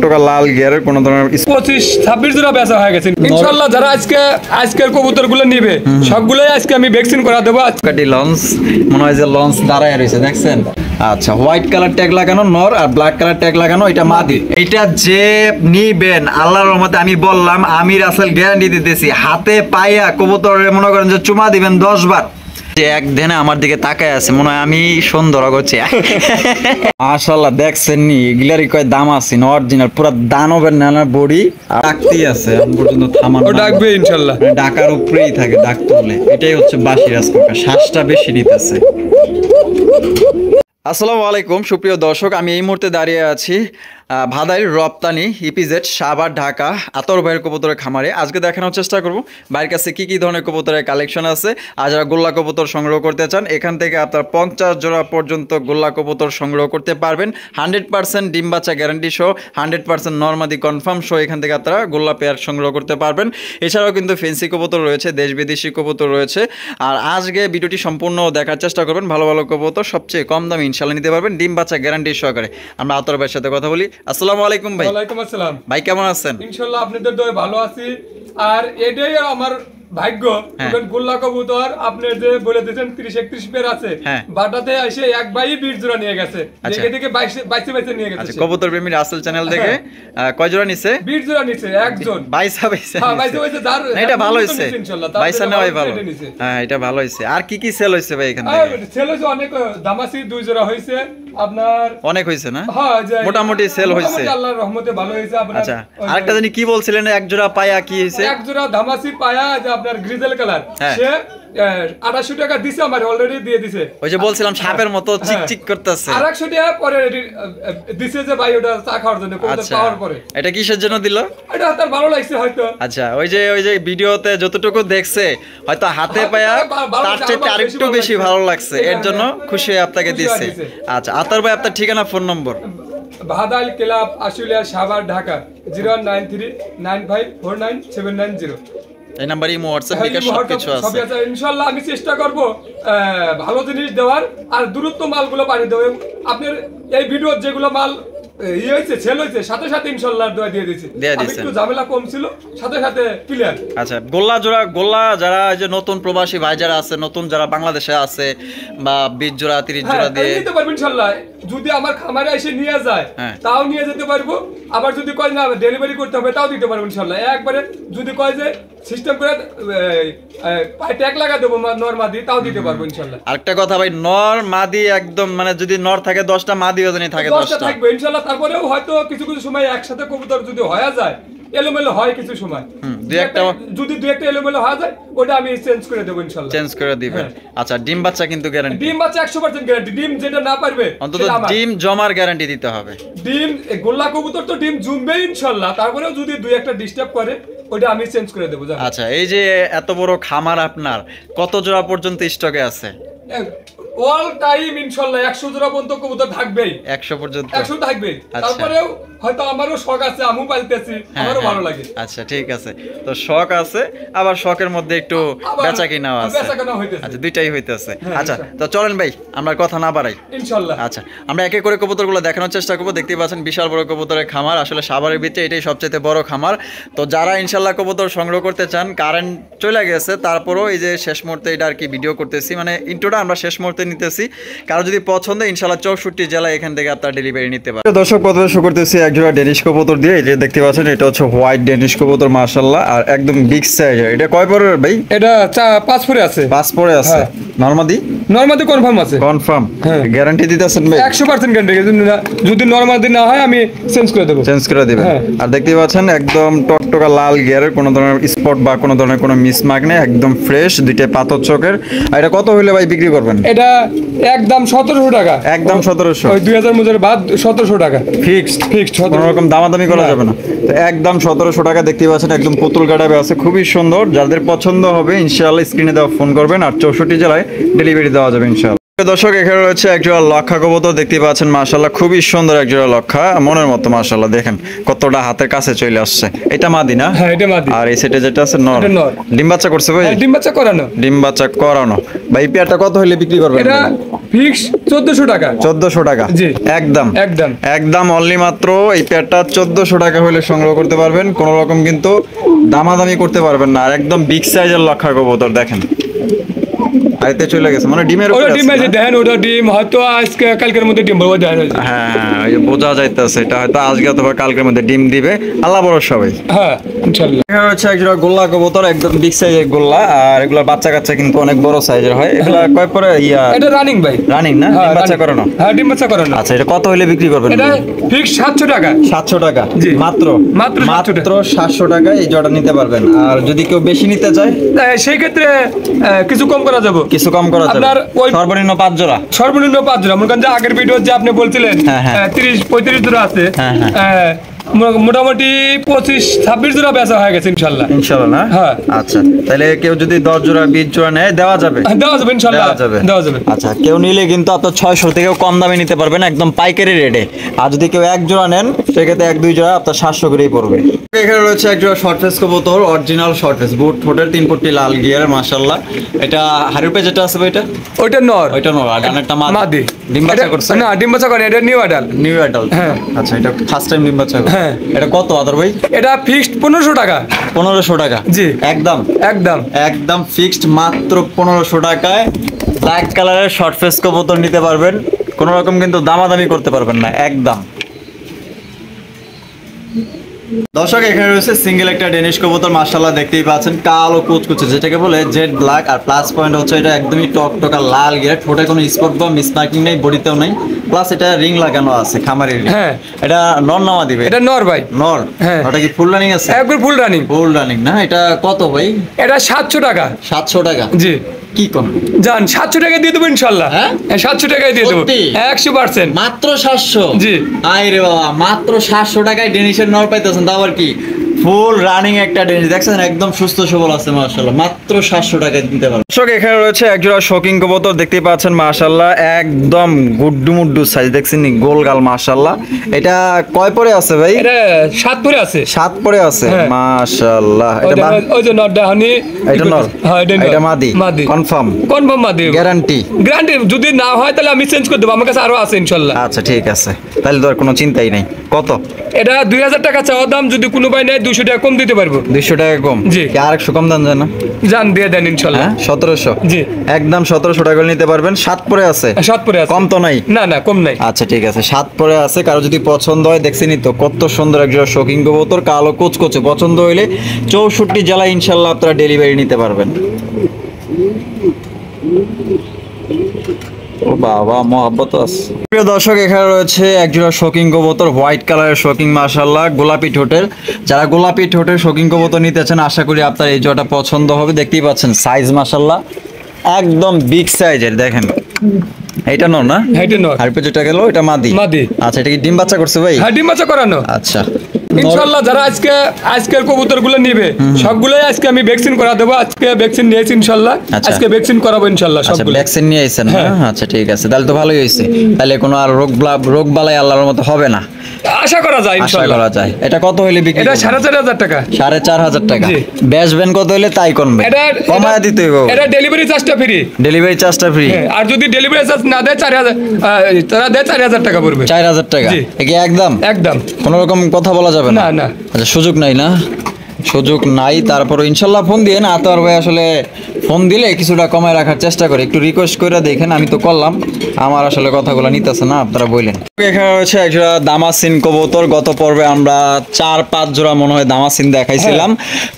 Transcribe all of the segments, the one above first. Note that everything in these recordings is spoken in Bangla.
টকটকা লাল গিয়ারের কোন ধরনের 25-26 জোড়া বেচা হয়ে গেছে ইনশাআল্লাহ। যারা আজকের কবুতরগুলো নিবে সবগুলোই আজকে আমি ভ্যাকসিন করা দেব। কাটি লঞ্চ মনে হয় যে লঞ্চ দাঁড়ায় রয়েছে দেখছেন। আচ্ছা হোয়াইট কালার ট্যাগ লাগানো নর আর ব্ল্যাক কালার ট্যাগ লাগানো এটা মাদি। এটা যে নিবেন আল্লাহর রহমতে আমি বললাম আমি রাসেল গ্যারান্টি দিতেছি হাতে পাইয়া কবুতরের মনে করেন যে চুমা দিবেন 10 বার। এক দিনে আমার দিকে তাকায় আছে মনে হয় আমি সুন্দর করছি। মাশাআল্লাহ দেখছেন নি এগুলারই কয় দাম আছে না অরিজিনাল পুরো দানবের নানা বডি ডাকতেই আছে এখন পর্যন্ত থামান ও ডাকবে ইনশাআল্লাহ। ডাকার উপরেই থাকে ডাক তুললে এটাই হচ্ছে বাসিরাজ কাকা শ্বাসটা বেশি নিতেছে। আসসালামু আলাইকুম সুপ্রিয় দর্শক, আমি এই মুহূর্তে দাঁড়িয়ে আছি ভাদাইল রপ্তানি ইপিজেড সাভার ঢাকা আতর ভাইয়ের কবুতরের খামারে। আজকে দেখানোর চেষ্টা করব ভাইয়ের কাছে কী কী ধরনের কবুতরের কালেকশন আছে। আর যারা গোল্লা কবুতর সংগ্রহ করতে চান এখান থেকে আপনার 50 জোড়া পর্যন্ত গোল্লা কবুতর সংগ্রহ করতে পারবেন। 100% ডিম বাচ্চা গ্যারান্টি সহ 100% নরমাদি কনফার্ম সহ এখান থেকে আপনারা গোল্লা পেয়ার সংগ্রহ করতে পারবেন। এছাড়াও কিন্তু ফেন্সি কবুতর রয়েছে, দেশ বিদেশি কবুতর রয়েছে। আর আজকে ভিডিওটি সম্পূর্ণ দেখার চেষ্টা করবেন, ভালো ভালো কবুতর সবচেয়ে কম দামে ইনশাআল্লাহ নিতে পারবেন ডিম বাচ্চা গ্যারান্টি সহকারে। আমরা আতর ভাইয়ের সাথে কথা বলি। আসসালামু আলাইকুম ভাই। ওয়ালাইকুম আসসালাম ভাই কেমন আছেন? ইনশাআল্লাহ আপনাদের দয়ে ভালো আছি। আর এটাই আমার ভাগ্য গোল্লা কবুতর আপনি যে বলে দিয়েছেন 30-31 পেয়ার আছে বাটাতে এসে এক ভাই 20 জোড়া নিয়ে গেছে। দেখে দেখে 22 নিয়ে গেছে। আচ্ছা কবুতর প্রেমী রাসেল চ্যানেল থেকে কয় জোড়া নিছে? 20 জোড়া নিছে একজন। 22 হ্যাঁ 22 যার এটা ভালো হইছে ইনশাআল্লাহ। 22 নেওয়াই ভালো। হ্যাঁ এটা ভালো হইছে। আর কি কি সেল হইছে ভাই এখান থেকে? সেল হইছে অনেক দামাসি 2 জোড়া হইছে আপনার অনেক হইছে না? হ্যাঁ মোটামুটি সেল হইছে আল্লাহর রহমতে ভালো হইছে আপনার। আচ্ছা আরেকটা জানি কি বলছিলেন এক জোড়া পায়া কি হইছে? এক জোড়া দামাসি পায়া যে আপনার গ্রিজেল কালার সে 2800 টাকা দিছে আমার অলরেডি দিয়ে দিছে। ওই যে বলছিলাম সাপের মতো চিকচিক করতেছে। 800 টাকা পরে দিছে যে ভাই ওটা চা খাওয়ার জন্য কবুতর পাওয়ার পরে। এটা কিসের জন্য দিল? এটা তার ভালো লাগছে হয়তো। আচ্ছা ওই যে ভিডিওতে যতটুকু দেখছে হয়তো হাতে পায়া তার চেয়ে আরেকটু বেশি ভালো লাগছে এর জন্য খুশি হয়ে আপনাকে দিচ্ছে। আচ্ছা আতর ভাই আপনার ঠিকানা ফোন নম্বর? ভাদাইল ক্লাব আশুলিয়া সাভার ঢাকা 09395497990 এই নাম্বারে ইমো হোয়াটসঅ্যাপ বিকাশ সবকিছু আছে। ইনশাআল্লাহ আমি চেষ্টা করব ভালো জিনিস দেওয়ার আর দূরত্ব মালগুলো পাঠিয়ে দেব। আপনার এই ভিডিও যেগুলো মাল সেল হইছে সাথে সাথে ইনশাআল্লাহ দোয়া দিয়ে দিয়েছি। একটু ঝামেলা কম ছিল সাথে সাথে ক্লিয়ার। আচ্ছা গোল্লা যারা যে নতুন প্রবাসী ভাই যারা আছে নতুন যারা বাংলাদেশে আছে বা 20 জোড়া 30 জোড়া দিয়ে নিতে পারবেন ইনশাআল্লাহ। যদি আমার খামারে এসে নিয়ে যায় তাও নিয়ে যেতে পারবো। আবার যদি কয় না ডেলিভারি করতে হবে তাও দিতে পারবো ইনশাআল্লাহ। একবারে যদি কয় যে সিস্টেম করে ট্যাগ লাগা দেবো নর মাদি তাও দিতে পারবো ইনশাআল্লাহ। আরেকটা কথা ভাই নর মাদি একদম মানে যদি নর থাকে 10টা মাদি ওজনই থাকে 10টা থাকবে ইনশাআল্লাহ। তারপরেও হয়তো কিছু কিছু সময় একসাথে কবুতর যদি হয়ে যায় এলোমেলো হয় কিছু সময় যদি দুই একটা এলোমেলো হয়ে যায় ওটা আমি চেঞ্জ করে দেব ইনশাআল্লাহ। চেঞ্জ করে দিবেন। আচ্ছা ডিম বাচ্চা কিন্তু গ্যারান্টি? ডিম বাচ্চা 100% গ্যারান্টি। ডিম যেটা না পারবে অন্তত ডিম জমার গ্যারান্টি দিতে হবে। ডিম গোল্লা কবুতর তো ডিম জমবে ইনশাআল্লাহ। তারপরেও যদি দুই একটা ডিস্টার্ব করে ওটা আমি চেঞ্জ করে দেব। আচ্ছা এই যে এত বড় খামার আপনার কত জোড়া পর্যন্ত স্টকে আছে? অল টাইম ইনশাআল্লাহ 100 জোড়া পর্যন্ত কবুতর থাকবেই। 100 পর্যন্ত 100 থাকবে। তারপরেও হয়তো আমারও শখ আছে আমু পালতেছি আমারও ভালো লাগে। আচ্ছা ঠিক আছে তো শখ আছে আবার শখের মধ্যে একটু বেচা কিনাও আছে। আচ্ছা দুইটাই হইতেছে। আচ্ছা তো চলেন ভাই আমরা কথা না বাড়াই ইনশাআল্লাহ। আচ্ছা আমরা একে করে কবুতরগুলো দেখানোর চেষ্টা করব। দেখতেই পাচ্ছেন বিশাল বড় কবুতরের খামার। আসলে সাভারের ভিতরে এটাই সবচেয়ে বড় খামার। তো যারা ইনশাআল্লাহ কবুতর সংগ্রহ করতে চান কারেন্ট চলে গেছে তারপরও এই যে শেষ মুহূর্তে এটা আর কি ভিডিও করতেছি মানে ইন্ট্রোটা আমরা শেষ মুহূর্তে নিতেছি। কারো যদি পছন্দ ইনশাআল্লাহ 64 জেলায় এখান থেকে আপনারা ডেলিভারি নিতে পারেন। দর্শক প্রথমে শুরু করতেছি একজোড়া ডেনিশ কবুতর দিয়ে। এই যে দেখতে পাচ্ছেন এটা হচ্ছে হোয়াইট ডেনিশ কবুতর মাশাআল্লাহ আর একদম বিগ সাইজের। এটা কয় পরের ভাই? এটা 5 পরে আছে। 5 পরে আছে। নরমাদি কনফার্ম আছে। কনফার্ম গ্যারান্টি দিতেছেন ভাই? 100% গ্যারান্টি। যদি নরমাদি না হয় আমি চেঞ্জ করে দেব। চেঞ্জ করে দিবেন। আর দেখতে পাচ্ছেন একদম টকটকা লাল গিয়ারের কোনো ধরনের স্পট বা কোনো ধরনের কোনো মিসমার্ক নেই একদম ফ্রেশ দুইটা পাথর চোখের। আর এটা কত হইলে ভাই বিক্রি করবেন? এটা একদম 1700 টাকা। একদম 1700 ওই 2000 মুজের বাদ 1700 টাকা ফিক্সড। কোনো রকম দামাদামি করা যাবে না। তো একদম 1700 টাকা দেখতে পাচ্ছেন একদম পুতুল কাটাবে আছে খুবই সুন্দর। যাদের পছন্দ হবে ইনশাআল্লাহ স্ক্রিনে দেওয়া ফোন করবেন আর 64 জেলায় ডেলিভারি দেওয়া যাবে ইনশাআল্লাহ। দর্শক এখানে রয়েছে একজোড়া লক্ষা কবুতর দেখতে পাচ্ছেন মাশাআল্লাহ খুবই সুন্দর একজোড়া লক্ষা মনের মতো মাশাআল্লাহ। দেখেন কতটা হাতের কাছে চলে আসছে। এটা মাদি না? হ্যাঁ এটা মাদি। আর এই সেটে যেটা আছে নর। ডিম বাচ্চা করছে ভাই? ডিম বাচ্চা করানো। ডিম বাচ্চা করানো ভাই পেয়ারটা কত হইলে বিক্রি করবেন? এটা ফিক্স 1400 টাকা। 1400 টাকা জি। একদম একদম একদম অনলি মাত্র এই পেয়ারটা 1400 টাকা হলে সংগ্রহ করতে পারবেন, কোনো রকম কিন্তু দামাদামি করতে পারবেন না। আর একদম বিগ সাইজের লক্ষা কবুতর দেখেন, আইতে চলে গেছে মানে ডিমের ওটা উপরে ডিম আছে আছে, না? দেখেন ওটা ডিম হয়তো আজকে কালকের মধ্যে ডিম বলবো দেখেন। হ্যাঁ হ্যাঁ, ওই যে বোঝা যাইতেছে এটা হয়তো আজকে অথবা কালকের মধ্যে ডিম দিবে, আল্লাহ ভরসা ভাই। হ্যাঁ ইনশাআল্লাহ। এখানে হচ্ছে একজোড়া গোল্লা কবুতর, একদম বিগ সাইজের গোল্লা, আর এগুলোর বাচ্চা কাচ্চা কিন্তু অনেক বড় সাইজের হয়। এগুলা কয় পরে ইয়া এটা রানিং ভাই। রানিং না, হ্যাঁ, ডিম বাচ্চা running। করানো? হ্যাঁ ডিম বাচ্চা করানো। আচ্ছা, এটা কত হলে বিক্রি করবেন? এটা ফিক্স 700 টাকা। 700 টাকা জি। মাত্র মাত্র 700 টাকা। 700 টাকা এই জোড়া নিতে পারবেন। আর যদি কেউ বেশি নিতে চায় সেই ক্ষেত্রে কিছু কম করা যাবে। কিছু কম করা যাবে। আপনার ওই সর্বনিম্ন 5 জোড়া। সর্বনিম্ন 5 জোড়া। মনে করেন যে আগের ভিডিও যে আপনি বলছিলেন হ্যাঁ, হ্যাঁ। 30-35 জোড়া আছে, হ্যাঁ, মোটামুটি 25-26 জোড়া বেচা হয়ে গেছে ইনশাল্লাহ। ইনশাআল্লাহ না? হ্যাঁ। আচ্ছা, তাহলে কেউ যদি 10 জোড়া 20 জোড়া নেয় দেওয়া যাবে? দেওয়া যাবে ইনশাল্লাহ, দেওয়া যাবে। দেওয়া যাবে। আচ্ছা, কেউ নিলে কিন্তু আপনার 600 থেকেও কম দামে নিতে পারবেন, একদম পাইকারি রেটে। আর যদি কেউ এক জোড়া নেন সেক্ষেত্রে 1-2 জোড়া আপনার 700 করেই পড়বে। এখানে রয়েছে এক জোড়া শর্ট ফেস কবুতর, অরিজিনাল শর্ট ফেস, বুট ঠোঁটের 3 পট্টি লাল গিয়ার, মাশাআল্লাহ। এটা হারুপে যেটা আছে ভাই, এটা ওইটা নর, ওইটা নর, আর ডানেরটা মাদি। ডিম বাচ্চা এটা- করছে? না ডিম বাচ্চা করে, এটা নিউ অ্যাডাল্ট। New adult. হ্যাঁ। আচ্ছা, এটা ফার্স্ট টাইম ডিম বাচ্চা করে? হ্যাঁ। এটা কত আদর ভাই? এটা ফিক্সড 1500 টাকা। 1500 টাকা? জি। একদম একদম একদম ফিক্সড মাত্র 1500 টাকায় ব্ল্যাক কালারের শর্ট ফেস কবুতর নিতে পারবেন, কোনো রকম কিন্তু দামাদামি করতে পারবেন না, একদম। দর্শক, এখানে রয়েছে সিঙ্গেল একটা ডেনিশ কবুতর, মাশাআল্লাহ দেখতেই পাচ্ছেন, কালো কুচকুচে যেটাকে বলে জেড ব্ল্যাক। আর প্লাস পয়েন্ট হচ্ছে এটা একদমই টকটকা লাল গিয়ার, ঠোঁটে কোনো স্পট বা মিসমার্কিং নেই, বডিতেও নেই, প্লাস এটা রিং লাগানো আছে, খামারের ring। হ্যাঁ। এটা নর নামা দিবে? এটা নর ভাই। নর? হ্যাঁ। ওটা কি ফুল রানিং আছে? একবার ফুল রানিং। ফুল রানিং না? এটা কত ভাই? এটা 700 টাকা। 700 টাকা? জি। কি কোন জান 700 টাকা দিয়ে দেবো ইনশাল্লাহ। হ্যাঁ? 700 টাকায় দিয়ে দেবো সত্যি? 100%। মাত্র 700? জি। আয় রে বাবা, মাত্র 700 টাকায় ডেনিশের নর পাইতেছেন, তাও আবার কি ফুল রানিং একটা ডেনিশ, দেখছেন একদম সুস্থ সবল আছে, মাশাআল্লাহ, মাত্র 700 টাকায় দিতে পারবেন। দর্শক, এখানে রয়েছে একজোড়া শোকিং কবুতর, দেখতেই পাচ্ছেন, মাশাআল্লাহ একদম গুড্ডু মুড্ডু সাইজ, দেখছেন নি গোল গাল, মাশাআল্লাহ। এটা কয় পরে আছে ভাই? এটা 7 পরে আছে। 7 পরে আছে? হ্যাঁ। মাশাআল্লাহ। এটা ওই যে নরটা হানি। এটা নর? হ্যাঁ এটা নর। এটা মাদি? মাদি কনফার্ম? কনফার্ম মাদি। গ্যারান্টি? গ্যারান্টি যদি না হয় তাহলে আমি চেঞ্জ করে দেবো, আমার কাছে আরো আছে ইনশাল্লাহ। আচ্ছা ঠিক আছে, তাহলে তো আর কোনো চিন্তাই নাই। কত? এটা 2000 টাকা চাওয়া দাম, যদি কোনো ভাই নেয় 200 টাকা কম দিতে পারবো। 200 টাকা কম? জি। কি আর 100 কম দাম যায় না? জান দিয়ে দেন ইনশাল্লাহ। হ্যাঁ, 1700? জি। একদম 1700 টাকা করে নিতে পারবেন। 7 পরে আছে? 7 পরে আছে। কম তো নাই? না না কম নাই। আচ্ছা ঠিক আছে, 7 পরে আছে। কারো যদি পছন্দ হয়, দেখছেনই তো কত সুন্দর একজোড়া শৌখিন কবুতর, কালো কুচকুচে, পছন্দ হইলে 64 জেলায় ইনশাল্লাহ আপনারা ডেলিভারি নিতে পারবেন। ও বাবা, মহব্বত আছে। প্রিয় দর্শক, এখানে রয়েছে একজোড়া শৌখিন কবুতর, হোয়াইট কালারের শৌখিন, মাশাআল্লাহ, গোলাপি ঠোঁটের। যারা গোলাপি ঠোঁটের শৌখিন কবুতর নিতে চান, আশা করি আপনার এই জোড়াটা পছন্দ হবে। দেখতেই পাচ্ছেন সাইজ, মাশাআল্লাহ একদম বিগ সাইজের, দেখেন। এটা নর না? এটা নর। আর যেটা গেল এটা মাদি? মাদি। আচ্ছা, এটা কি ডিম বাচ্চা করছে ভাই? হ্যাঁ ডিম বাচ্চা করানো। আচ্ছা, ইনশাআল্লাহ যারা আজকের কবুতরগুলো নিবে সবগুলোই আজকে আমি ভ্যাকসিন করা দেবো। আজকে ভ্যাকসিন নিয়েছি ইনশাআল্লাহ। আচ্ছা। আজকে ভ্যাকসিন করাবো ইনশাআল্লাহ আচ্ছা, সবগুলো। ভ্যাকসিন নিয়ে আইছেন না? হ্যাঁ। আচ্ছা ঠিক আছে, তাহলে তো ভালোই হয়েছে। তাহলে কোনো আর রোগ বালাই আল্লাহর মতো হবে না, আশা করা যায় আশা ইনশাআল্লাহ। করা যায়। এটা কত হইলে বিক্রি এটা করবেন? 4500 টাকা। 4500 টাকা? জি। বেচবেন কত হইলে তাই কমবে? কমায় দিতে হইব। এটা ডেলিভারি চার্জটা ফ্রি। ডেলিভারি চার্জটা ফ্রি? আর যদি ডেলিভারি চার্জ না দেয় 4000, তারা দেয় 4000 টাকা পড়বে। 4000 টাকা? জি। এ কি একদম? একদম কোনো রকম কথা বলা যাবে না? না না। আচ্ছা, সুযোগ নাই না? সুযোগ নাই, তারপর ইনশাল্লাহ ফোন দিয়ে না, আতর ভাই আসলে ফোন দিলে কিছুটা কমায় রাখার চেষ্টা করি, একটু রিকোয়েস্ট করে দেখেন। আমি তো করলাম, আমার আসলে কথাগুলো নিতেছে না, আপনারা বললেন। এখানে রয়েছে একজোড়া দামাসিন কবুতর, গত পর্বে আমরা 4-5 জোড়া মনে হয় দামাসিন দেখাইছিলাম।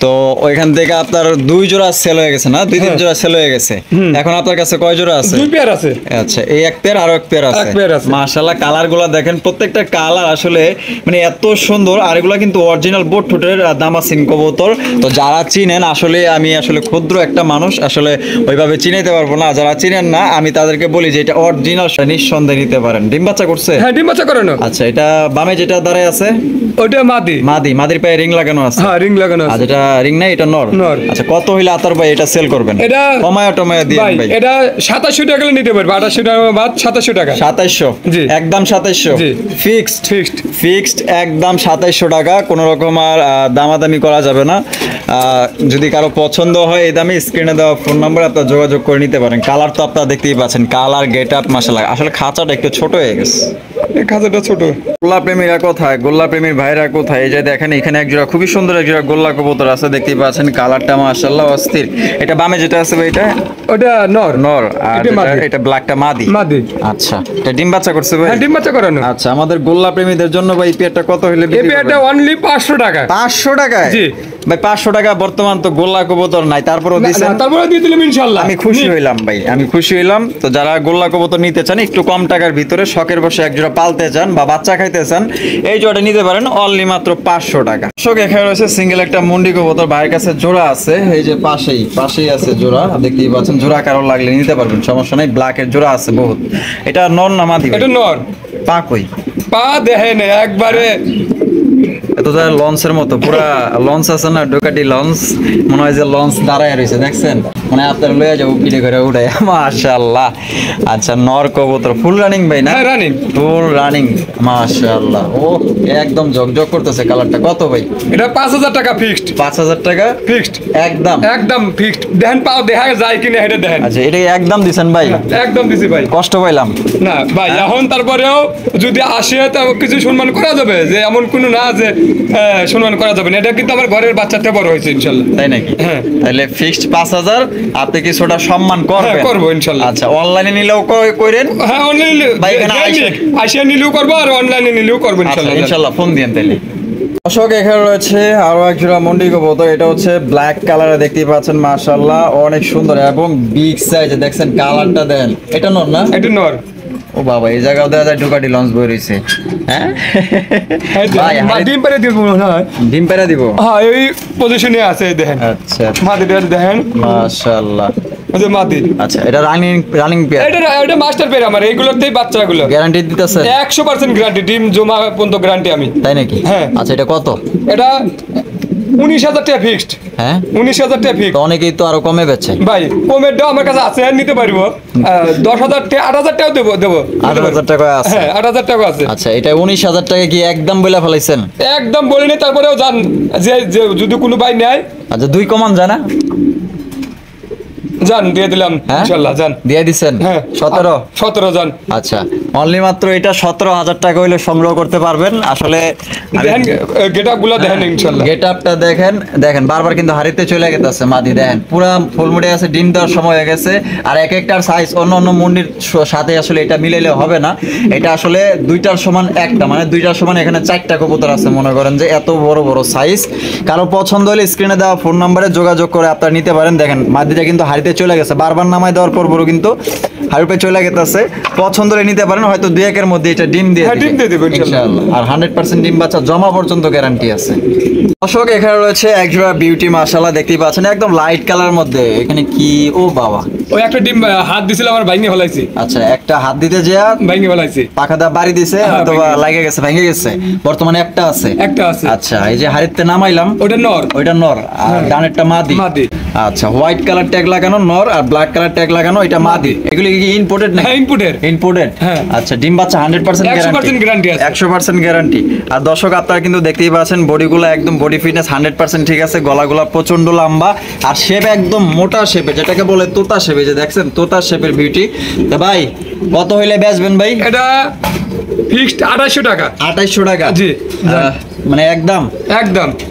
তো ওইখান থেকে আপনার 2 জোড়া সেল হয়ে গেছে না? 2-3 জোড়া সেল হয়ে গেছে। এখন আপনার কাছে কয় জোড়া আছে? 2 পেয়ার আছে। আচ্ছা, এই এক পেয়ার আর এক পেয়ার আছে? এক পেয়ার আছে। মাশাআল্লাহ, কালারগুলো দেখেন, প্রত্যেকটা কালার আসলে মানে এত সুন্দর। আর এগুলা কিন্তু অরিজিনাল বোট ঠোঁটের দামাসিন কবুতর। তো যারা চিনেন, আসলে আমি আসলে ক্ষুদ্র একটা মানুষ, আসলে ওইভাবে চিনাইতে পারবো না। যারা চিনেন না, আমি তাদেরকে বলি যে এটা অরিজিনাল, নিঃসন্দেহে নিতে পারেন। ডিম বাচ্চা করছে? হ্যাঁ ডিম বাচ্চা করানো। আচ্ছা, এটা বামে যেটা দাঁড়ায় আছে ওটা মাদি। মাদির পায়ে রিং লাগানো আছে? হ্যাঁ রিং লাগানো আর আছে। যেটা রিং নাই এটা নর? নর। আচ্ছা, কত হইলে আতর ভাই এটা সেল করবেন? এটা কমায়া টমায়া দিয়ে ভাই। এটা 2700 টাকা নিতে পারবে। 2800 টাকা বাদ 2700 টাকা। 2700? জি। একদম 2700? জি। ফিক্সড একদম 2700 টাকা, কোনো রকম আর দামাদামি করা যাবে না। যদি কারো পছন্দ হয় এই দামে স্ক্রিনে দেওয়া ফোন নাম্বার আপনারা যোগাযোগ করে নিতে পারেন। কালার তো আপনারা দেখতেই পাচ্ছেন, কালার গেট আপ মাশাআল্লাহ। আসলে খাঁচাটা একটু ছোট হয়ে গেছে, এই খাঁচাটা ছোট। গোল্লা প্রেমীরা কোথায়, গোল্লা প্রেমীর ভাইরা কোথায়? এই যে দেখেন এখানে এক জোড়া খুবই সুন্দর এক জোড়া গোল্লা কবুতর আছে, দেখতেই পাচ্ছেন কালারটা মাশাআল্লাহ অস্থির। এটা বামে যেটা আছে ভাই, এটা ওটা নর। নর, আর এটা ব্ল্যাকটা মাদি। মাদি। আচ্ছা, এটা ডিম বাচ্চা করছে ভাই? হ্যাঁ, ডিম বাচ্চা করানো। আচ্ছা, আমাদের গোল্লা প্রেমীদের জন্য ভাই পেয়ারটা কত হলে এই বিক্রি পেয়ারটা করবেন? অনলি 500 টাকা। 500 টাকায়? জি ভাই 500 টাকা বর্তমান তো গোল্লা কবুতর নাই, তারপরেও দিছেন। তারপরে দিয়ে দিলাম ইনশাআল্লাহ। আমি খুশি হইলাম ভাই, আমি খুশি হইলাম। তো যারা গোল্লা কবুতর নিতে চান একটু কম টাকার ভিতরে শখের বসে এক জোড়া পালতে চান বা বাচ্চা খাইতে চান, এই জোড়াটা নিতে পারেন অনলি মাত্র 500 টাকা। দর্শক এখানে রয়েছে সিঙ্গেল একটা মুন্ডি কবুতর, ভাইয়ের কাছে জোড়া আছে, এই যে পাশেই আছে জোড়া, দেখতেই পাচ্ছেন। জোড়া কারো লাগলে নিতে পারবেন, সমস্যা নাই। ব্ল্যাকের জোড়া আছে বহুত। এটা নর না মাদি? এটা নর। পা কই? পা দেখেন একবারে এত লঞ্চের মতো, পুরা লঞ্চ আছে না, ডুকাটি লঞ্চ, মনে হয় যে লঞ্চ দাঁড়ায় রয়েছে, দেখছেন? মানে আপনার লইয়া যাবো পিঠে করে উঠাই। মাশাআল্লাহ। আচ্ছা, নর কবুতর ফুল রানিং ভাই না? রানিং, ফুল রানিং মাশাআল্লাহ। ও একদম ঝকঝক করতেছে কালারটা। কত ভাই? এটা 5000 টাকা ফিক্সড। 5000 টাকা ফিক্সড, একদম একদম ফিক্সড। দেখেন পাও দেখা যায় কিনা এটা দেখেন। আচ্ছা, এটা একদম দিছেন ভাই? একদম দিছি ভাই। কষ্ট পাইলাম না ভাই, এখন তারপরেও যদি আসে তো কিছু সম্মান করা যাবে, যে এমন কোনো না যে সম্মান করা যাবে না। এটা কিন্তু আমার ঘরের বাচ্চাটা বড় হয়েছে ইনশাআল্লাহ। তাই নাকি? হ্যাঁ। তাহলে ফিক্সড 5000, আপনি কিছুটা সম্মান করবেন? হ্যাঁ, করবো ইনশাআল্লাহ। আচ্ছা, অনলাইনে নিলেও কইরেন? হ্যাঁ, অনলাইনে ভাই এখানে আইসা নিলেও করবো আর অনলাইনে নিলেও করবো ইনশাআল্লাহ। ইনশাআল্লাহ ফোন দিয়েন তাইলে। দর্শক এখানে রয়েছে আরো এক জোড়া মন্ডি কবুতর, এটা হচ্ছে ব্ল্যাক কালারে, দেখতেই পাচ্ছেন মাশাআল্লাহ অনেক সুন্দর এবং বিগ সাইজ। দেখছেন কালারটা দেন, এটা নর না? এটা নর। ও বাবা, এই জায়গাও দেখা যায় ডুকাটি লঞ্চ বই রয়েছে। হ্যাঁ ভাই, ডিম পেরে দিব না? ডিম পেরা দিব? হ্যাঁ, এই পজিশনে আছে দেখেন। আচ্ছা, মাদিটা দেখেন মাশাআল্লাহ। ওই যে মাদি। আচ্ছা, এটা রানিং পেয়ার? এটা মাস্টার পেয়ার আমার, এইগুলোতেই বাচ্চাগুলো। গ্যারান্টি দিতেছে? 100% গ্যারান্টি, ডিম জমা পর্যন্ত গ্যারান্টি আমি। তাই নাকি? হ্যাঁ। আচ্ছা, এটা কত? এটা 19000 টাকা ফিক্সড। হ্যাঁ, 19000 টাকা ফিক্সড। তো অনেকেই তো আরো কমে বেচে ভাই কমেরটাও আমার কাছে আছে, নিতে পারবো। 10000 টাকা 8000 টাকাও দেবো। 8000 টাকা আছে? হ্যাঁ, 8000 টাকা আছে। আচ্ছা, এটা 19000 টাকা কি একদম বলে ফেলাইছেন? একদম বলিনি, তারপরেও জান যে যদি কোনো ভাই নেয়। আচ্ছা, 2 কমান জানা জান দিয়ে দিলাম ইনশাআল্লাহ। জান দিয়ে দিছেন? হ্যাঁ, 17 জান। আচ্ছা, অনলি মাত্র এটা 17000 টাকা হইলে সংগ্রহ করতে পারবেন। আসলে দেখেন গেটআপগুলো দেখেন ইনশাআল্লাহ। গেটআপটা দেখেন বারবার কিন্তু হারিতে চলে গেছে মাদি। দেখেন পুরা ফুল মুড়ে আছে, ডিম দেওয়ার সময় হয়ে গেছে। আর এক একটার সাইজ অন্য মুন্ডির সাথে আসলে এটা মিলাইলে হবে না। এটা আসলে দুইটার সমান একটা, মানে দুইটার সমান এখানে 4টা কবুতর আছে, মনে করেন যে এত বড় বড় সাইজ। কারো পছন্দ হলে স্ক্রিনে দেওয়া ফোন নম্বরে যোগাযোগ করে আপনারা নিতে পারেন। দেখেন মাদিটা কিন্তু হারিতে চলে গেছে, বারবার নামাই দেওয়ার পর কিন্তু হারুপে চলে গেছে। পছন্দ হলে নিতে পারেন, হয়তো 2-1 মধ্যে এটা ডিম দিয়ে দেবে ইনশাআল্লাহ। আর 100% ডিম বাচ্চা জমা পর্যন্ত গ্যারান্টি আছে। দর্শক এখানে রয়েছে এক জোড়া বিউটি মাশাআল্লাহ, দেখতেই পাচ্ছেন একদম লাইট কালার মধ্যে। এখানে কি? ও বাবা, ওই একটা ডিম হাত দিছিল আমার, ভাঙে ফেলাইছি। আচ্ছা, একটা হাত দিতে যা ভাঙে ফেলাইছি, পাখাটা বাড়ি দিছে, অথবা লাগে গেছে, ভেঙে গেছে। বর্তমানে একটা আছে? একটা আছে। আচ্ছা, এই যে হারিতে নামাইলাম, ওটা নর। ওইটা নর, আর ডানেরটা মাদি। আচ্ছা, হোয়াইট কালার ট্যাগ লাগানো নর, আর ব্ল্যাক কালার ট্যাগ লাগানো এটা মাদি। এগুলি কি ইম্পোর্টেড না? হ্যাঁ, ইম্পোর্টেড। হ্যাঁ। আচ্ছা, ডিম বাচ্চা 100% গ্যারান্টি আছে? 100% গ্যারান্টি। আর দর্শক আপনারা কিন্তু দেখতেই পাচ্ছেন বডিগুলো একদম বডি ফিটনেস 100% ঠিক আছে। গলাগুলা প্রচন্ড লম্বা, আর শেপ একদম মোটা শেপে, যেটাকে বলে তোতা শেপে। যে দেখছেন তোতা শেপের বিউটি। তো ভাই কত হইলে বেচবেন ভাই? এটা ফিক্সড 2800 টাকা। 2800 টাকা? জি, মানে একদম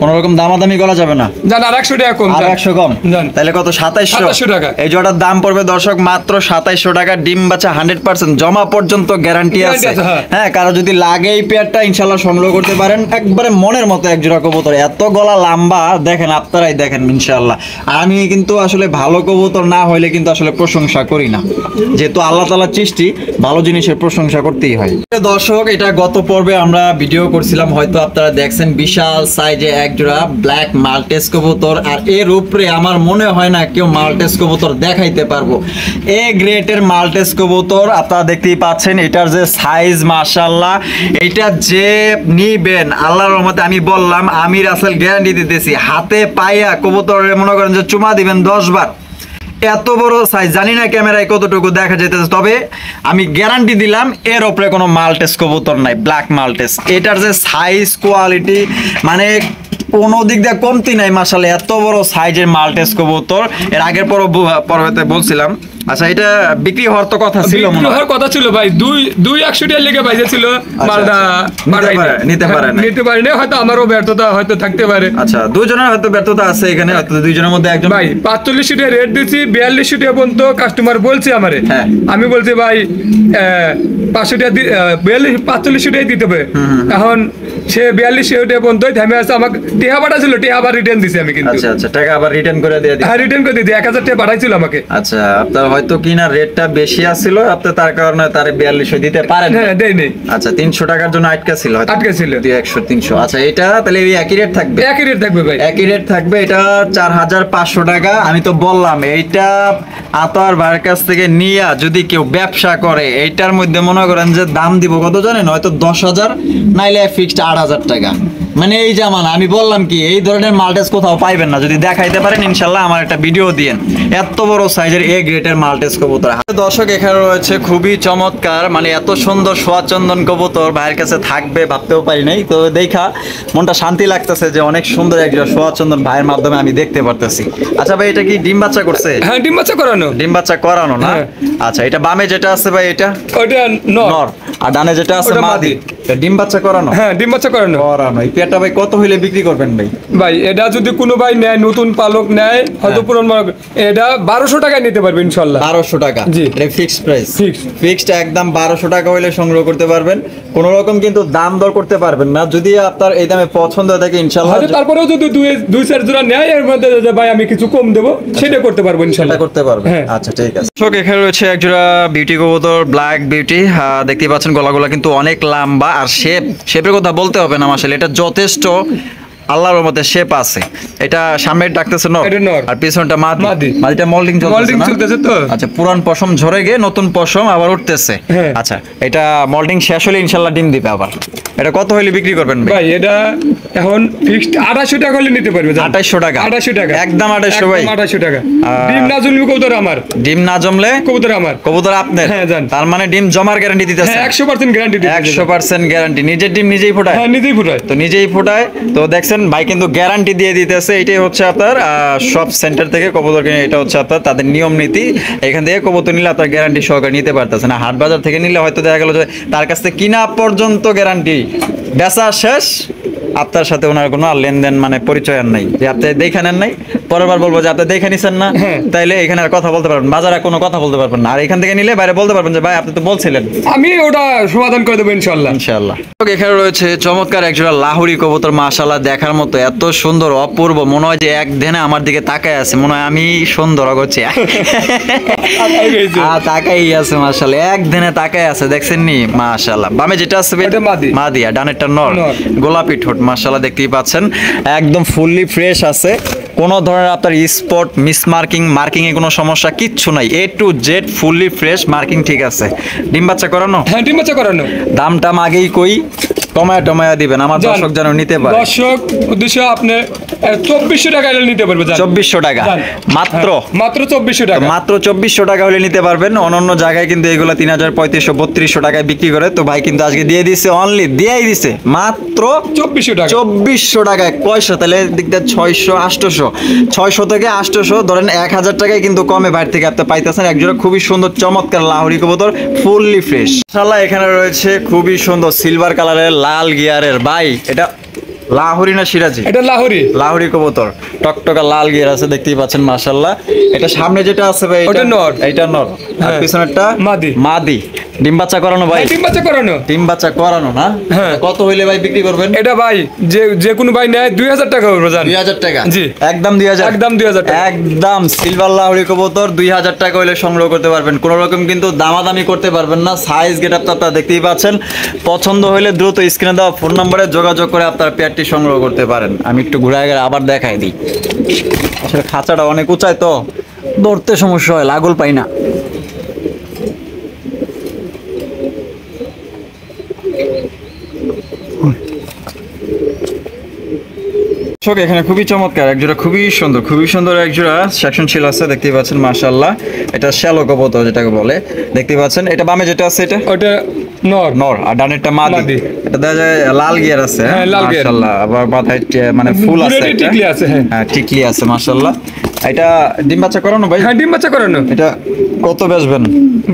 কোন রকম দামাদামি করা যাবে না? জান, আর 100 টাকা কম। আর 100 কম? তাহলে কত? 2700 টাকা। এই জোড়ার দাম পড়বে দর্শক মাত্র 2700 টাকা। ডিম বাচ্চা 100% জমা পর্যন্ত গ্যারান্টি আছে। হ্যাঁ, কারো যদি লাগে এই পেয়ারটা ইনশাআল্লাহ সংগ্রহ করতে পারেন। একবারে মনের মতো এক জোড়া কবুতর, এত গলা লম্বা দেখেন, আপনারাই দেখেন ইনশাআল্লাহ। আমি কিন্তু আসলে ভালো কবুতর না হইলে কিন্তু আসলে প্রশংসা করি না, যেহেতু আল্লাহ তাআলার সৃষ্টি, ভালো জিনিসের প্রশংসা করতেই হয়। দর্শক এটা গত পর্বে আমরা ভিডিও করছিলাম, হয়তো আপনারা দেখছেন, বিশাল সাইজে এক জোড়া ব্ল্যাক মাল্টেস কবুতর। আর এর উপরে আমার মনে হয় না কেউ মাল্টেস কবুতর দেখাইতে পারবো। এ গ্রেটের মাল্টেস কবুতর আপনারা দেখতেই পাচ্ছেন। এটার যে সাইজ মাশাআল্লাহ, এইটা যে নিবেন আল্লাহর রহমতে, আমি বললাম আমি রাসেল গ্যারান্টি দিতেছি, হাতে পাইয়া কবুতরের মনে করেন যে চুমা দিবেন 10 বার। এত বড় সাইজ, জানি না ক্যামেরায় কতটুকু দেখা যেতেছে, তবে আমি গ্যারান্টি দিলাম এর উপরে কোনো মাল্টেস কবুতর নাই, ব্ল্যাক মাল্টেস। এটার যে সাইজ কোয়ালিটি, মানে কোনো দিক দিয়ে কমতি নাই মাশাআল্লাহ, এত বড় সাইজের মাল্টেস কবুতর। এর আগের পর্বতে বলছিলাম। আচ্ছা, এটা বিক্রি হওয়ার তো কথা ছিল, মনে হয় কথা ছিল ভাই, 200 টাকা লেগে বাইজেছিল, মালদা নিতে পারে না, হয়তো আমারও ব্যর্থতা হয়তো থাকতে পারে। আচ্ছা, দুজনের হয়তো ব্যর্থতা আছে এখানে, হয়তো দুইজনের মধ্যে একজন। ভাই 45 টাকা রেট দিছি, 42 টাকা পর্যন্ত কাস্টমার বলছে আমারে। আমি বলছি ভাই 500 টাকা 45 টাকাই দিতে হবে। এখন সে 42 টাকা পর্যন্ত থেমে আছে। আমাকে টেহা পাঠাইছিল, টেহা আবার রিটার্ন দিছি আমি কিন্তু। আচ্ছা আচ্ছা, টাকা আবার রিটার্ন করে দিয়ে দিই। হ্যাঁ, রিটার্ন করে দিই, 1000 টাকা পাঠাইছিল আমাকে। আচ্ছা, আপনার হয়তো কিনা রেটটা বেশি আছিল, আপনি তার কারণে তারে 4200 দিতে পারেন। হ্যাঁ, দেই নেই। আচ্ছা, 300 টাকার জন্য আটকা ছিল, হয়তো আটকা ছিল 100 300। আচ্ছা, এটা তাহলে এই একই রেট থাকবে? একই রেট থাকবে ভাই, একই রেট থাকবে। এটা 4500 টাকা। আমি তো বললাম এইটা আতর ভাইয়ের কাছ থেকে নিয়ে যদি কেউ ব্যবসা করে, এইটার মধ্যে মনে করেন যে দাম দিব কত জানেন? হয়তো 10,000, নাইলে ফিক্সড 8,000 টাকা। মানে এই জামানা আমি বললাম কি, এই ধরনের মাল্টেস কোথাও পাইবেন না। যদি দেখাইতে পারেন ইনশাল্লাহ আমার একটা ভিডিও দিয়েন। এত বড় সাইজের এ গ্রেডের মাল্টেস কবুতর। দর্শক, এখানে রয়েছে খুবই চমৎকার, মানে এত সুন্দর সোয়াচন্দন কবুতর ভাইয়ের কাছে থাকবে ভাবতেও পারি নাই। তো দেখা মনটা শান্তি লাগতেছে যে অনেক সুন্দর একজন সোয়াচন্দন ভাইয়ের মাধ্যমে আমি দেখতে পারতেছি। আচ্ছা ভাই, এটা কি ডিম বাচ্চা করছে? হ্যাঁ, ডিম বাচ্চা করানো। ডিম বাচ্চা করানো না? আচ্ছা, এটা বামে যেটা আছে ভাই, এটা ওটা নর, আর ডানে যেটা আছে মাদি। ডিম বাচ্চা করানো? হ্যাঁ, ডিম বাচ্চা করানো। এই পেয়ারটা ভাই কত হইলে বিক্রি করবেন ভাই? ভাই এটা যদি কোনো ভাই নেয়, নতুন পালক নেয়, হয়তো পুরনো, এটা 1200 টাকায় নিতে পারবে ইনশাআল্লাহ। 1200 টাকা? জি, এটা ফিক্সড প্রাইস। ফিক্সড একদম 1200 টাকা হইলে সংগ্রহ করতে পারবেন। কোনো রকম কিন্তু দাম দর করতে পারবেন না। যদি আপনার এই দামে পছন্দ হয় থাকে ইনশাআল্লাহ, তারপরেও যদি 2-4 জোড়া নেয়, এর মধ্যে ভাই আমি কিছু কম দেব, সেটা করতে পারবো ইনশাআল্লাহ, করতে পারবেন। আচ্ছা, ঠিক আছে। দর্শক, এখানে রয়েছে এক জোড়া বিউটি কবুতর, ব্ল্যাক বিউটি। দেখতে পাচ্ছেন গলাগুলা কিন্তু অনেক লম্বা, আর শেপের কথা বলতে হবে না মাশাআল্লাহ, এটা যথেষ্ট আল্লাহর রহমতে শেপ আছে। এটা সামনের ডাকতেছে নর, আর পিছনটা মাদি। মাদিটা মোল্ডিং চলতেছে তো? আচ্ছা, পুরান পশম ঝরে গিয়ে নতুন পশম আবার উঠতেছে। আচ্ছা, এটা মোল্ডিং শেষ হলে ইনশাআল্লাহ ডিম দিবে আবার। এটা কত হইলে বিক্রি করবেন ভাই? এটা এখন ফিক্সড 2800 টাকা হলে নিতে পারবে। 2800 টাকা? 2800 টাকা একদম 2800 ভাই, 2800 টাকা। ডিম না জমলে কবুতর আমার, ডিম না জমলে কবুতর আমার, কবুতর আপনার। হ্যাঁ, জান। তার মানে ডিম জমার গ্যারান্টি দিতেছে? 100% গ্যারান্টি দিতেছে। 100% গ্যারান্টি। নিজের ডিম নিজেই ফোটায়? হ্যাঁ, নিজেই ফোটায়। তো নিজেই ফোটায় তো দেখছেন ভাই কিন্তু গ্যারান্টি দিয়ে দিতেছে। এটাই হচ্ছে আপনার সব সেন্টার থেকে কবুতর কিনে, এটা হচ্ছে আপনার তাদের নিয়ম নীতি। এখান থেকে কবুতর নিলে আপনার গ্যারান্টি সহকারে নিতে পারতেছে না। হাট বাজার থেকে নিলে হয়তো দেখা গেল যে তার কাছ থেকে কিনা পর্যন্ত গ্যারান্টি, বেচা শেষ, আপনার সাথে ওনার কোনো লেনদেন মানে পরিচয় আর নাই, যে আপনি দেখে নেন নাই। পরের বার বলবো যে আপনি দেখে নিছেন না, তাইলে এখানে আর কথা বলতে পারবেন, বাজারে কোনো কথা বলতে পারবেন না। আর এখান থেকে নিলে বাইরে বলতে পারবেন যে ভাই আপনি তো বলছিলেন, আমি ওটা সমাধান করে দেবো ইনশাআল্লাহ। ইনশাআল্লাহ। এখানে রয়েছে চমৎকার একজোড়া লাহুরি কবুতর, মাশাআল্লাহ দেখার মতো, এত সুন্দর, অপূর্ব। মনে হয় যে এক ধ্যানে আমার দিকে তাকায় আছে, মনে হয় আমি সুন্দর করছি, তাকাই আছে মাশাআল্লাহ, এক ধ্যানে তাকায় আছে, দেখছেন নি? মাশাআল্লাহ। বামে যেটা আছে মাদি, আর ডানেরটা নর, গোলাপি ঠোঁট, মাশাআল্লাহ দেখতেই পাচ্ছেন একদম ফুললি ফ্রেশ আছে। কোনো ধরনের আপনার স্পট মার্কিং এ কোনো সমস্যা কিচ্ছু নাই, A to Z fully fresh, marking ঠিক আছে। ডিম বাচ্চা করানো? হ্যাঁ, ডিম বাচ্চা করানো। দামটা আগেই কই টমায়া দিবেন আমার দর্শক যেন নিতে পারে। দর্শক উদ্দেশ্য আপনি 2400 টাকা হলে নিতে পারবেন। 2400 টাকা মাত্র? মাত্র 2400 টাকা, মাত্র 2400 টাকা হলে নিতে পারবেন। অন্যান্য জায়গায় কিন্তু এগুলো 3000, 3500, 3200 টাকায় বিক্রি করে। তো ভাই কিন্তু আজকে দিয়ে দিছে, অনলি দিয়েই দিছে মাত্র 2400 টাকা। 2400 টাকায় পয়সা, তাহলে দিকটা 600, 800, 600 থেকে 800 ধরেন 1000 টাকায় কিন্তু কমে বাইরে থেকে আপনি পাইতেছেন। একজোড়া খুবই সুন্দর চমৎকার লাহুরি কবুতর, ফুললি ফ্রেশ মাশাআল্লাহ। এখানে রয়েছে খুবই সুন্দর সিলভার কালারের লাল গিয়ারের, ভাই এটা লাহুরি না সিরাজি? এটা লাহুরি কবুতর, টকটকা লাল গিয়ার আছে, দেখতেই পাচ্ছেন মাশাআল্লাহ। এটা সামনে যেটা আছে ভাই, এটা নর, এটা নর, আর পিছনেরটা মাদি। ডিম বাচ্চা করানো ভাই? ডিম বাচ্চা করানো না? কত হইলে ভাই বিক্রি করবেন এটা? ভাই যে কোনো ভাই নেয় 2000 টাকা হবে। 2000 টাকা? জি, একদম 2000, একদম 2000 টাকা, একদম সিলভার লাহুরি কবুতর 2000 টাকা হইলে সংগ্রহ করতে পারবেন। কোনো রকম কিন্তু দামাদামি করতে পারবেন না। সাইজ গেটআপ তো আপনারা দেখতেই পাচ্ছেন। পছন্দ হইলে দ্রুত স্ক্রিনে দেওয়া ফোন নম্বরে যোগাযোগ করে আপনার পেয়ারটি সংগ্রহ করতে পারেন। আমি একটু ঘুরে আবার দেখাই দিই। আসলে খাঁচাটা অনেক উঁচায় তো ধরতে সমস্যা হয়, লাগল পাই না। এখানে খুবই চমৎকার একজোড়া, খুবই সুন্দর একজোড়া সেকশন ছিল আছে, দেখতেই পাচ্ছেন মাশাআল্লাহ। এটা শ্যালো কবুতর যেটাকে বলে, দেখতেই পাচ্ছেন। এটা বামে যেটা আছে, এটা ওটা নর নর আর ডানেরটা মাদি। এটা দেখা যায় লাল গিয়ার আছে। হ্যাঁ, লাল গিয়ার। মাশাআল্লাহ, আবার মাথায় মানে ফুল আছে দুটোরই একটা। টিকলি আছে, হ্যাঁ। হ্যাঁ, টিকলি আছে মাশাআল্লাহ। এটা ডিম বাচ্চা করানো ভাই? হ্যাঁ, ডিম বাচ্চা করানো। এটা কত বেচবেন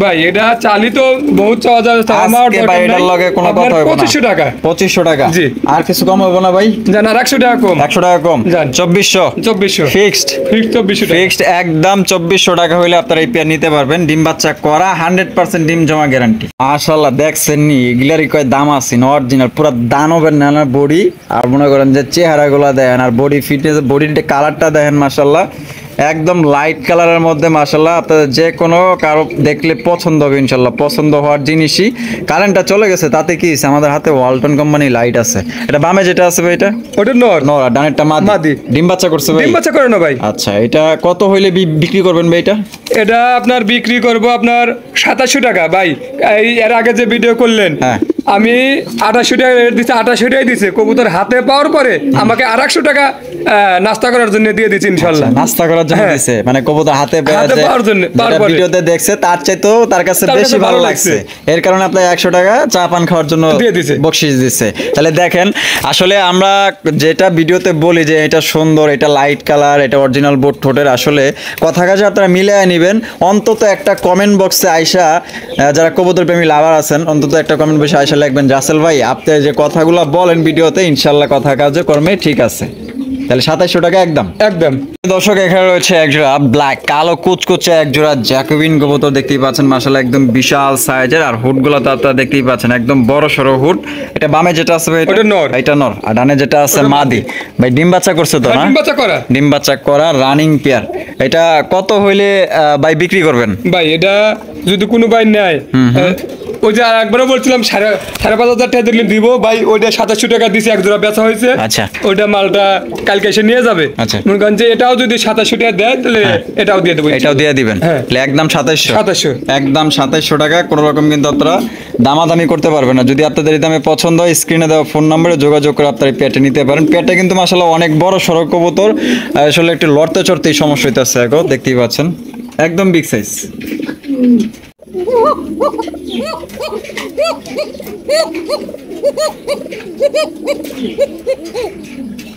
ভাই এটা চালি তো বহুত চাওয়া যাবে, আমার আজকে ভাই এটার লগে কোনো কথা হবে না। 2500 টাকা। 2500 টাকা। জি। আর কিছু কম হবে না ভাই? জান আর 100 টাকা কম। 100 টাকা কম। যান। 2400 2400 ফিক্সড। ফিক্স 2400 টাকা। ফিক্সড একদম 2400 টাকা হইলে আপনারা এই পেয়ার নিতে পারবেন। ডিম বাচ্চা করা 100% ডিম জমা গ্যারান্টি। মাশাআল্লাহ, দেখছেন নি এগুলারই কয় দাম আছে অরিজিনাল পুরো দানবের নানা বডি। আর মনে করেন যে চেহারাগুলো দেখেন আর বডি ফিটনেস, বডির কালারটা দেখেন মাশাআল্লাহ একদম লাইট কালারের মধ্যে মাশাআল্লাহ। আপনাদের যে কোনো কারো দেখলে পছন্দ হবে ইনশাআল্লাহ। পছন্দ হওয়ার জিনিসই। কারেন্টটা চলে গেছে তাতে কি হইছে, আমাদের হাতে ওয়ালটন কোম্পানি লাইট আছে। এটা বামে যেটা আছে ভাই এটা ওটা নর। নর আর ডানেরটা মাদি। ডিম বাচ্চা করছে ভাই? ডিম বাচ্চা করানো ভাই। আচ্ছা, এটা কত হইলে বিক্রি করবেন ভাই এটা? এটা আপনার বিক্রি করব আপনার 2700 টাকা ভাই। এর আগে যে ভিডিও করলেন, হ্যাঁ। আমি 2800 টাকা রেট দিচ্ছি, 2800 টাকাই দিছে। কবুতর হাতে পাওয়ার পরে আমাকে আর 100 টাকা নাস্তা করার জন্য দিয়ে দিচ্ছি ইনশাআল্লাহ। নাস্তা করার জন্য হ্যাঁ। দিছে মানে কবুতর হাতে পাওয়ার জন্য, পাওয়ার পরে। ভিডিওতে দেখছে তার চাইতেও তার কাছে তার বেশি কাছে ভালো ভালো লাগছে। লাগছে। এর কারণে আপনার 100 টাকা চা পান খাওয়ার জন্য দিয়ে দিছে। বকশিশ দিছে। তাহলে দেখেন আসলে আমরা যেটা ভিডিওতে বলি যে এটা সুন্দর, এটা লাইট কালার, এটা অরিজিনাল বোট ঠোঁটের, আসলে কথা কাজে আপনারা মিলিয়ে নেবেন। অন্তত একটা কমেন্ট বক্সে আইসা যারা কবুতর প্রেমী লাভার আছেন, অন্তত একটা কমেন্ট বক্সে আইসা লিখবেন রাসেল ভাই আপনি যে কথাগুলো বলেন ভিডিওতে ইনশাআল্লাহ কথা কাজে কর্মে ঠিক আছে। তাহলে 2700 টাকা একদম। একদম। দর্শক, এখানে রয়েছে একজোড়া ব্ল্যাক কালো কুচকুচে একজোড়া জ্যাকোবিন কবুতর দেখতেই পাচ্ছেন মাশাআল্লাহ একদম বিশাল সাইজের। আর হুডগুলো তো আপনারা দেখতেই পাচ্ছেন একদম বড় সড়ো হুড। এটা বামে যেটা আছে ভাই ওটা নর। এটা নর আর ডানে যেটা আছে মাদি। ভাই ডিম বাচ্চা করছে তো না? ডিম বাচ্চা করা। ডিম বাচ্চা করা রানিং পেয়ার। এটা কত হইলে ভাই বিক্রি করবেন? ভাই এটা যদি কোনো ভাই নেয়, ওই যে একবারও বলছিলাম 5,500 টাকা দিলে দিব ভাই। ওইটা 2700 টাকা দিছে, এক জোড়া বেচা হয়েছে। আচ্ছা। ওইটা মালটা কালকে এসে নিয়ে যাবে। আচ্ছা। মনে করেন যে এটাও যদি 2700 টাকা দেয় তাহলে এটাও দিয়ে দেবো। এটাও দিয়ে দিবেন। হ্যাঁ। তাহলে একদম 2700। 2700 একদম 2700 টাকা। কোনো রকম কিন্তু আপনারা দামাদামি করতে পারবেন না। যদি আপনাদের এই দামে পছন্দ হয় স্ক্রিনে দেওয়া ফোন নম্বরে যোগাযোগ করে আপনারা পেটে নিতে পারেন। পেটে কিন্তু মাশাআল্লাহ অনেক বড় সড়ক কবুতর। আসলে একটু লড়তে চড়তেই সমস্যা হইতেছে এখন দেখতেই পাচ্ছেন একদম বিগ সাইজ।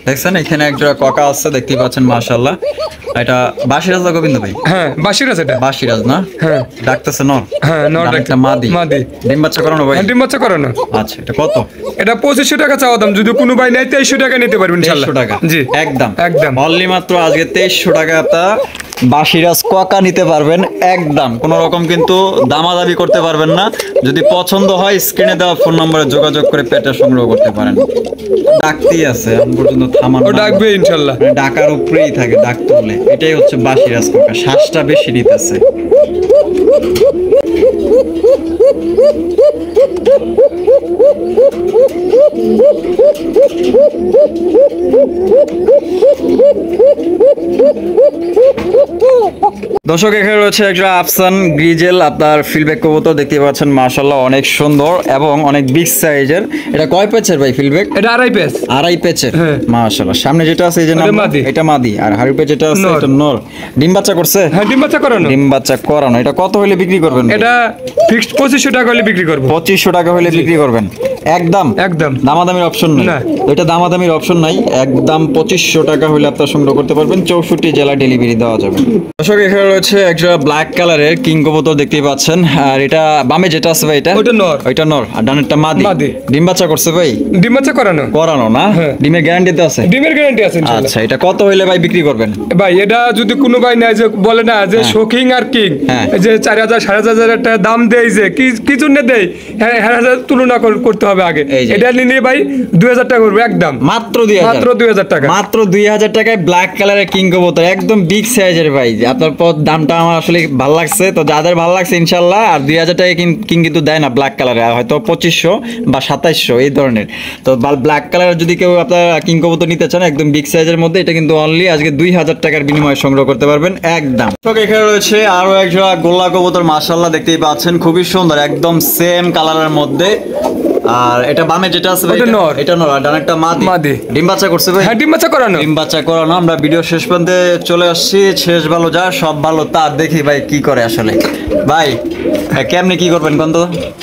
দেখছেন এখানে একজোড়া ককা আছে দেখতেই পাচ্ছেন মাশাআল্লাহ। এটা বাসিরাজ না গোবিন্দ ভাই? হ্যাঁ, বাসিরাজ এটা। বাসিরাজ না? হ্যাঁ। ডাকতেছে নর? হ্যাঁ, নর ডাকতেছে। একটা মাদি। মাদি। ডিম বাচ্চা করানো ভাই? ডিম বাচ্চা করানো। আচ্ছা, এটা কত? এটা 2500 টাকা চাওয়া দাম। যদি কোনো ভাই নেয় 2300 টাকা নিতে পারবেন ইনশাআল্লাহ। 2300 টাকা। জি, একদম একদম। অনলি মাত্র আজকে 2300 টাকা আপনারা বাসিরাজ ককা নিতে পারবেন একদম। কোনো রকম কিন্তু দামাদামি করতে পারবেন না। যদি পছন্দ হয় স্ক্রিনে দেওয়া ফোন নম্বরে যোগাযোগ করে পেটে সংগ্রহ করতে পারেন। ডাকতেই আছে এখন পর্যন্ত থামান ও ডাকবে ইনশাআল্লাহ। মানে ডাকার উপরেই থাকে ডাক তুললে। এটাই হচ্ছে বাসিরাজ ককা, শ্বাসটা বেশি নিতেছে। দর্শক, এখানে রয়েছে একটা আফসান গ্রিজেল আপনার ফিলব্যাক কবুতর দেখতে পাচ্ছেন মাশাআল্লাহ অনেক সুন্দর এবং অনেক বিগ সাইজের। এটা কয় পেচের ভাই ফিলব্যাক? এটা আড়াই পেস। আড়াই পেচের। হ্যাঁ। মাশাআল্লাহ। সামনে যেটা আছে এই যে নাম মাদি। এটা মাদি আর হাড়ি পেচ যেটা আছে নর। এটা নর। ডিম বাচ্চা করছে? হ্যাঁ, ডিম বাচ্চা করানো। ডিম বাচ্চা করানো। এটা কত হইলে বিক্রি করবেন? এটা ফিক্সড 2500 টাকা হলে বিক্রি করব। 2500 টাকা হইলে বিক্রি করবেন একদম। একদম। দামাদামির অপশন নাই। না। এটা দামাদামির অপশন নাই, একদম 2500 টাকা হইলে আপনারা সংগ্রহ করতে পারবেন। 64 জেলা ডেলিভারি দেওয়া যাবে। দর্শক, এখানে রয়েছে একটা ব্ল্যাক কালারের কিং কবুতর দেখতেই পাচ্ছেন। আর এটা বামে যেটা আছে ভাই এটা? ওটা নর। ওইটা নর আর ডানেরটা মাদি। মাদি। ডিম বাচ্চা করছে ভাই? ডিম বাচ্চা করানো। করানো না? হ্যাঁ। ডিমের গ্যারান্টিতে আছে? ডিমের গ্যারান্টি আছে ইনশাআল্লাহ। আচ্ছা, এটা কত হইলে ভাই বিক্রি করবেন? ভাই এটা যদি কোনো ভাই নেয় যে বলে না যে শোকিং আর কিং, হ্যাঁ। যে 4000 5,500 টাকা দাম দেয় যে কি জন্য দেয়, হ্যাঁ, তুলনা করতে হবে আগে। এই যে। এটা নিয়ে ভাই 2000 টাকা করবে একদম। মাত্র 2000। মাত্র 2000 টাকা। মাত্র 2000 টাকায় ব্ল্যাক কালারের কিং কবুতর একদম বিগ সাইজের ভাই। আপনার দামটা আমার আসলে ভালো লাগছে। তো যাদের ভালো লাগছে ইনশাআল্লাহ। আর 2000 টাকা কিং কিন্তু দেয় না ব্ল্যাক কালারে, হয়তো 2500 বা 2700 এই ধরনের। তো ব্ল্যাক কালারের যদি কেউ আপনার কিং কবুতর নিতে চান একদম বিগ সাইজের মধ্যে, এটা কিন্তু অনলি আজকে 2000 টাকার বিনিময়ে সংগ্রহ করতে পারবেন একদম। তো এখানে রয়েছে আরো একজোড়া গোল্লা কবুতর মাশাআল্লাহ দেখতেই পাচ্ছেন খুবই সুন্দর একদম সেম কালারের মধ্যে। আর এটা বামে যেটা আছে ভাই? ওটা নর। এটা নর আর ডানেরটা মাদি। মাদি। ডিম বাচ্চা করছে ভাই? হ্যাঁ, ডিম বাচ্চা করানো। ডিম বাচ্চা করানো। আমরা ভিডিও শেষ পর্যন্ত চলে আসছি। শেষ ভালো যা সব ভালো তার। দেখি ভাই কি করে আসলে। ভাই কেমনে কি করবেন কোন তো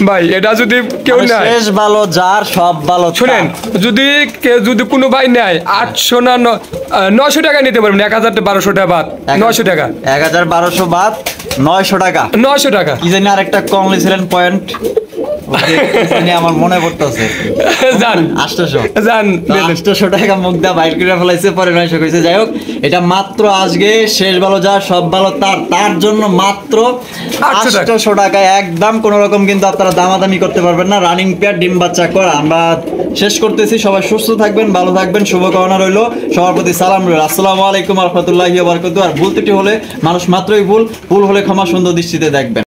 ভাই এটা যদি কেউ মানে নেয়, শেষ ভালো যার সব ভালো শুনেন, যদি কোনো ভাই নেয় 800 না 900 টাকা নিতে পারবেন, 1200 টাকা বাদ, 900 টাকা, 1200 বাদ 900 টাকা। 900 টাকা। কি জানি আরেকটা কম লিছিলেন পয়েন্ট, আমার মনে পড়তেছে জান 800 জান 800 টাকা মুখ দা বাইর করে ফেলাইছে, পরে 900 কইছে। যাই হোক, এটা মাত্র আজকে শেষ ভালো যা সব ভালো তার জন্য মাত্র 800 টাকা একদম। কোন রকম কিন্তু আপনারা দামাদামি করতে পারবেন না। রানিং পেয়ার, ডিম বাচ্চা করা। আমরা শেষ করতেছি। সবাই সুস্থ থাকবেন, ভালো থাকবেন, শুভকামনা রইলো। সবার প্রতি সালাম রইল। আসসালামু আলাইকুম ওয়া রাহমাতুল্লাহি ওয়া বারাকাতুহু। আর ভুল ত্রুটি হলে মানুষ মাত্রই ভুল হলে ক্ষমা সুন্দর দৃষ্টিতে দেখবেন।